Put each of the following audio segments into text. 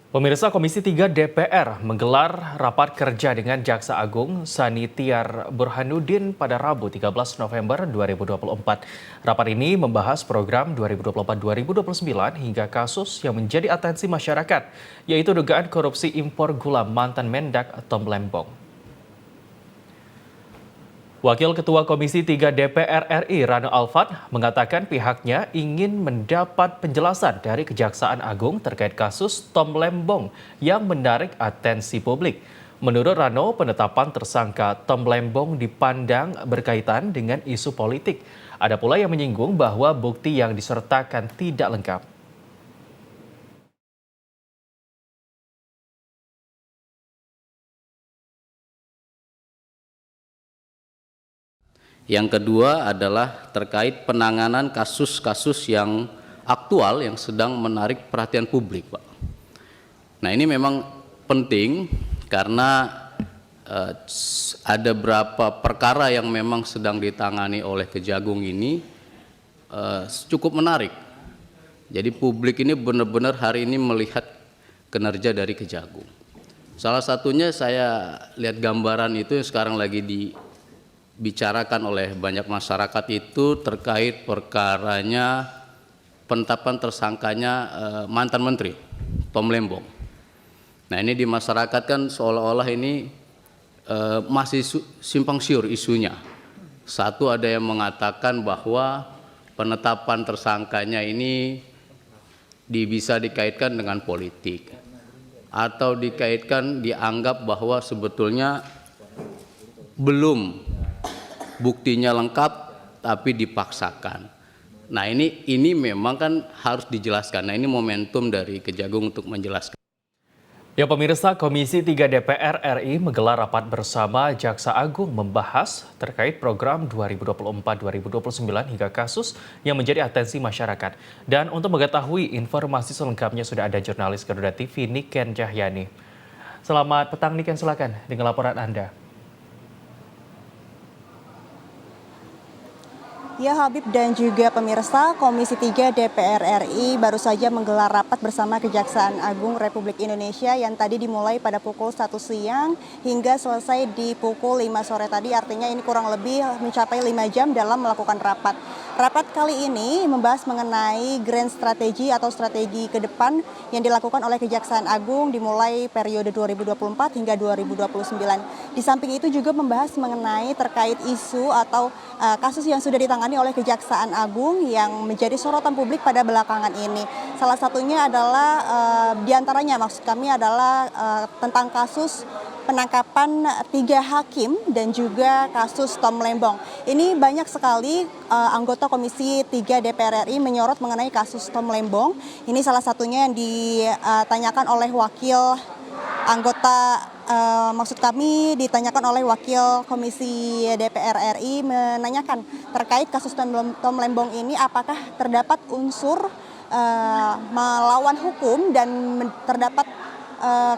Pemirsa Komisi 3 DPR menggelar rapat kerja dengan Jaksa Agung Sani Tiar Burhanuddin pada Rabu 13 November 2024. Rapat ini membahas program 2024-2029 hingga kasus yang menjadi atensi masyarakat, yaitu dugaan korupsi impor gula mantan Mendak Tom Lembong. Wakil Ketua Komisi 3 DPR RI Rano Alfat mengatakan pihaknya ingin mendapat penjelasan dari Kejaksaan Agung terkait kasus Tom Lembong yang menarik atensi publik. Menurut Rano, penetapan tersangka Tom Lembong dipandang berkaitan dengan isu politik. Ada pula yang menyinggung bahwa bukti yang disertakan tidak lengkap. Yang kedua adalah terkait penanganan kasus-kasus yang aktual yang sedang menarik perhatian publik, Pak. Nah, ini memang penting karena ada beberapa perkara yang memang sedang ditangani oleh Kejagung ini cukup menarik. Jadi publik ini benar-benar hari ini melihat kinerja dari Kejagung. Salah satunya saya lihat gambaran itu yang sekarang lagi dibicarakan oleh banyak masyarakat itu terkait perkaranya penetapan tersangkanya mantan menteri Tom Lembong. Nah, ini di masyarakat kan seolah-olah ini masih simpang siur isunya. Satu, ada yang mengatakan bahwa penetapan tersangkanya ini bisa dikaitkan dengan politik atau dianggap bahwa sebetulnya belum buktinya lengkap tapi dipaksakan. Nah, ini memang kan harus dijelaskan. Nah, ini momentum dari Kejagung untuk menjelaskan. Ya pemirsa, Komisi 3 DPR RI menggelar rapat bersama Jaksa Agung membahas terkait program 2024-2029 hingga kasus yang menjadi atensi masyarakat. Dan untuk mengetahui informasi selengkapnya sudah ada jurnalis Garuda TV Niken Cahyani. Selamat petang Niken, silakan dengan laporan Anda. Ya Habib dan juga pemirsa, Komisi 3 DPR RI baru saja menggelar rapat bersama Kejaksaan Agung Republik Indonesia yang tadi dimulai pada pukul 1 siang hingga selesai di pukul 5 sore tadi. Artinya ini kurang lebih mencapai 5 jam dalam melakukan rapat. Rapat kali ini membahas mengenai grand strategi atau strategi ke depan yang dilakukan oleh Kejaksaan Agung dimulai periode 2024 hingga 2029. Di samping itu juga membahas mengenai terkait isu atau kasus yang sudah ditangani oleh Kejaksaan Agung yang menjadi sorotan publik pada belakangan ini. Salah satunya adalah diantaranya maksud kami adalah tentang kasus penangkapan 3 hakim dan juga kasus Tom Lembong. Ini banyak sekali anggota Komisi 3 DPR RI menyorot mengenai kasus Tom Lembong. Ini salah satunya yang ditanyakan oleh wakil anggota ditanyakan oleh wakil Komisi DPR RI menanyakan terkait kasus Tom Lembong ini apakah terdapat unsur melawan hukum dan terdapat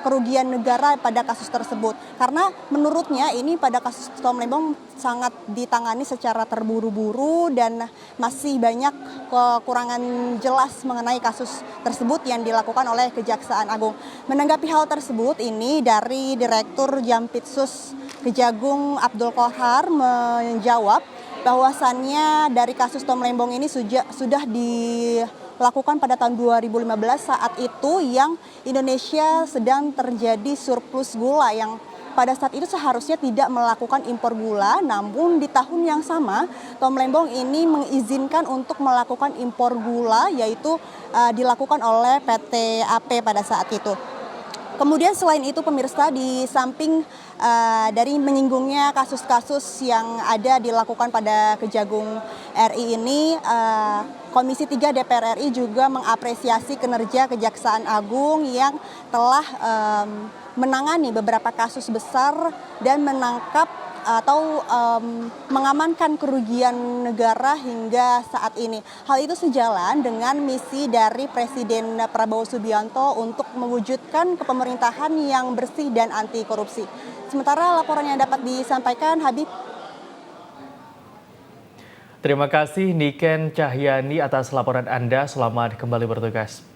kerugian negara pada kasus tersebut. Karena menurutnya ini pada kasus Tom Lembong sangat ditangani secara terburu-buru dan masih banyak kekurangan jelas mengenai kasus tersebut yang dilakukan oleh Kejaksaan Agung. Menanggapi hal tersebut, ini dari Direktur Jampitsus Kejagung Abdul Qohar menjawab bahwasannya dari kasus Tom Lembong ini sudah dilakukan pada tahun 2015 saat itu yang Indonesia sedang terjadi surplus gula yang pada saat itu seharusnya tidak melakukan impor gula, namun di tahun yang sama Tom Lembong ini mengizinkan untuk melakukan impor gula, yaitu dilakukan oleh PT AP pada saat itu. Kemudian selain itu pemirsa, di samping dari menyinggungnya kasus-kasus yang ada dilakukan pada Kejagung RI ini, Komisi 3 DPR RI juga mengapresiasi kinerja Kejaksaan Agung yang telah menangani beberapa kasus besar dan menangkap atau mengamankan kerugian negara hingga saat ini. Hal itu sejalan dengan misi dari Presiden Prabowo Subianto untuk mewujudkan kepemerintahan yang bersih dan anti korupsi. Sementara laporan yang dapat disampaikan Habib. Terima kasih Niken Cahyani atas laporan Anda. Selamat kembali bertugas.